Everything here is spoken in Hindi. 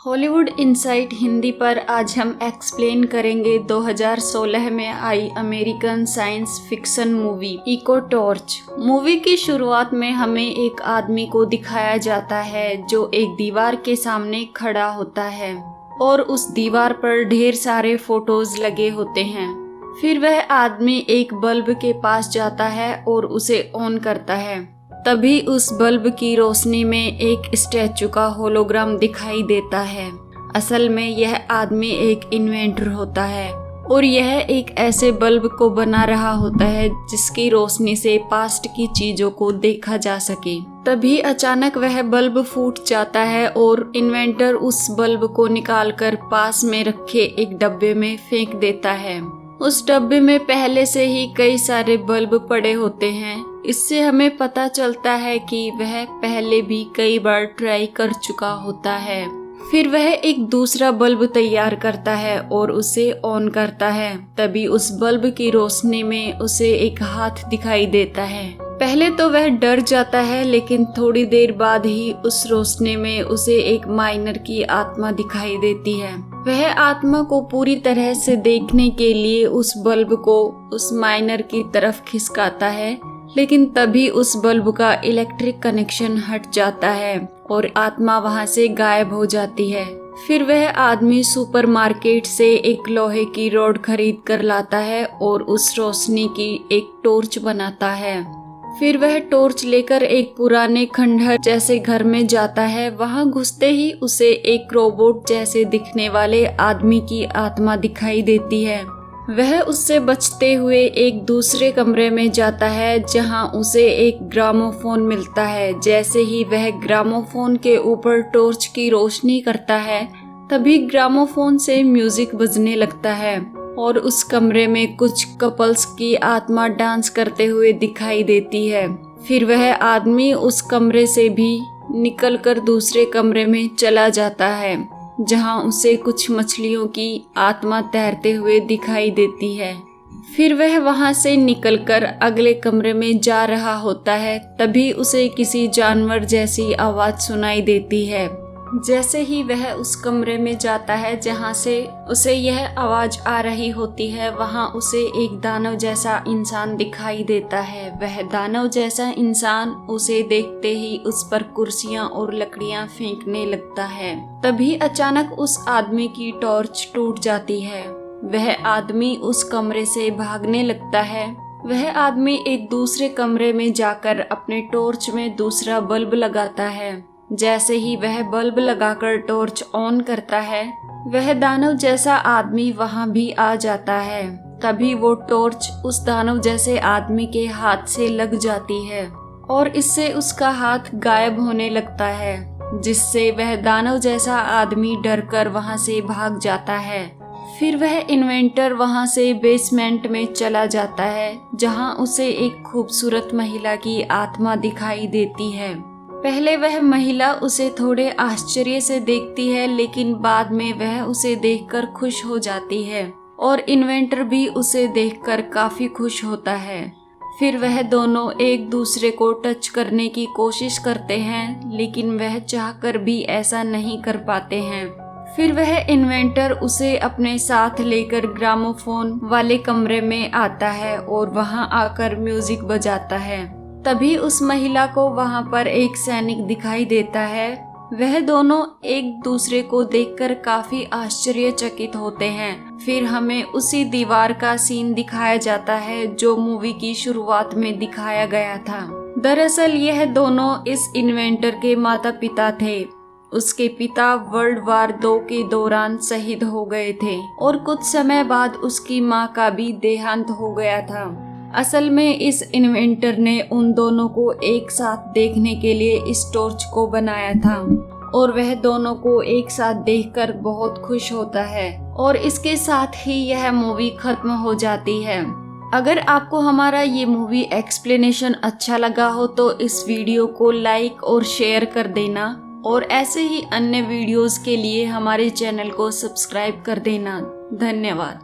हॉलीवुड इनसाइट हिंदी पर आज हम एक्सप्लेन करेंगे 2016 में आई American science fiction movie Echo Torch. Movie की शुरुआत में हमें एक आदमी को दिखाया जाता है जो एक दीवार के सामने खड़ा होता है और उस दीवार पर ढेर सारे फोटोज लगे होते हैं। फिर वह आदमी एक बल्ब के पास जाता है और उसे ऑन करता है। तभी उस बल्ब की रोशनी में एक स्टैचू का होलोग्राम दिखाई देता है। असल में यह आदमी एक इन्वेंटर होता है और यह एक ऐसे बल्ब को बना रहा होता है जिसकी रोशनी से पास्ट की चीजों को देखा जा सके। तभी अचानक वह बल्ब फूट जाता है और इन्वेंटर उस बल्ब को निकालकर पास में रखे एक डब्बे में फेंक देता है। उस डब्बे में पहले से ही कई सारे बल्ब पड़े होते हैं। इससे हमें पता चलता है कि वह पहले भी कई बार ट्राई कर चुका होता है। फिर वह एक दूसरा बल्ब तैयार करता है और उसे ऑन करता है। तभी उस बल्ब की रोशनी में उसे एक हाथ दिखाई देता है। पहले तो वह डर जाता है, लेकिन थोड़ी देर बाद ही उस रोशनी में उसे एक माइनर की आत्मा दिखाई देती है। वह आत्मा को पूरी तरह से देखने के लिए उस बल्ब को उस माइनर की तरफ खिसकाता है, लेकिन तभी उस बल्ब का इलेक्ट्रिक कनेक्शन हट जाता है और आत्मा वहां से गायब हो जाती है। फिर वह आदमी सुपरमार्केट से एक लोहे की रॉड खरीद कर लाता है और उस रोशनी की एक टॉर्च बनाता है। फिर वह टॉर्च लेकर एक पुराने खंडहर जैसे घर में जाता है। वहां घुसते ही उसे एक रोबोट जैसे दिखने वाले आदमी की आत्मा दिखाई देती है। वह उससे बचते हुए एक दूसरे कमरे में जाता है जहां उसे एक ग्रामोफोन मिलता है। जैसे ही वह ग्रामोफोन के ऊपर टॉर्च की रोशनी करता है, तभी ग्रामोफोन से म्यूजिक बजने लगता है और उस कमरे में कुछ कपल्स की आत्मा डांस करते हुए दिखाई देती है। फिर वह आदमी उस कमरे से भी निकलकर दूसरे कमरे में चला जाता है जहां उसे कुछ मछलियों की आत्मा तैरते हुए दिखाई देती है। फिर वह वहां से निकलकर अगले कमरे में जा रहा होता है। तभी उसे किसी जानवर जैसी आवाज सुनाई देती है। जैसे ही वह उस कमरे में जाता है जहां से उसे यह आवाज आ रही होती है, वहां उसे एक दानव जैसा इंसान दिखाई देता है। वह दानव जैसा इंसान उसे देखते ही उस पर कुर्सियां और लकड़ियां फेंकने लगता है। तभी अचानक उस आदमी की टॉर्च टूट जाती है। वह आदमी उस कमरे से भागने लगता है। वह आदमी एक दूसरे कमरे में जाकर अपने टॉर्च में दूसरा बल्ब लगाता है। जैसे ही वह बल्ब लगाकर टॉर्च ऑन करता है, वह दानव जैसा आदमी वहां भी आ जाता है। तभी वो टॉर्च उस दानव जैसे आदमी के हाथ से लग जाती है और इससे उसका हाथ गायब होने लगता है, जिससे वह दानव जैसा आदमी डरकर वहां से भाग जाता है। फिर वह इन्वेंटर वहां से बेसमेंट में चला जाता है जहां उसे एक खूबसूरत महिला की आत्मा दिखाई देती है। पहले वह महिला उसे थोड़े आश्चर्य से देखती है, लेकिन बाद में वह उसे देखकर खुश हो जाती है और इन्वेंटर भी उसे देखकर काफी खुश होता है। फिर वह दोनों एक दूसरे को टच करने की कोशिश करते हैं, लेकिन वह चाहकर भी ऐसा नहीं कर पाते हैं। फिर वह इन्वेंटर उसे अपने साथ लेकर ग्रामोफोन वाले कमरे में आता है और वहां आकर म्यूजिक बजाता है। तभी उस महिला को वहां पर एक सैनिक दिखाई देता है। वह दोनों एक दूसरे को देखकर काफी आश्चर्यचकित होते हैं। फिर हमें उसी दीवार का सीन दिखाया जाता है जो मूवी की शुरुआत में दिखाया गया था। दरअसल यह दोनों इस इन्वेंटर के माता पिता थे। उसके पिता वर्ल्ड वार 2 के दौरान शहीद हो गए थे और कुछ समय बाद उसकी मां का भी देहांत हो गया था। असल में इस इन्वेंटर ने उन दोनों को एक साथ देखने के लिए इस टॉर्च को बनाया था और वह दोनों को एक साथ देखकर बहुत खुश होता है और इसके साथ ही यह मूवी खत्म हो जाती है। अगर आपको हमारा ये मूवी एक्सप्लेनेशन अच्छा लगा हो तो इस वीडियो को लाइक और शेयर कर देना और ऐसे ही अन्य वीडियोस के लिए हमारे चैनल को सब्सक्राइब कर देना। धन्यवाद।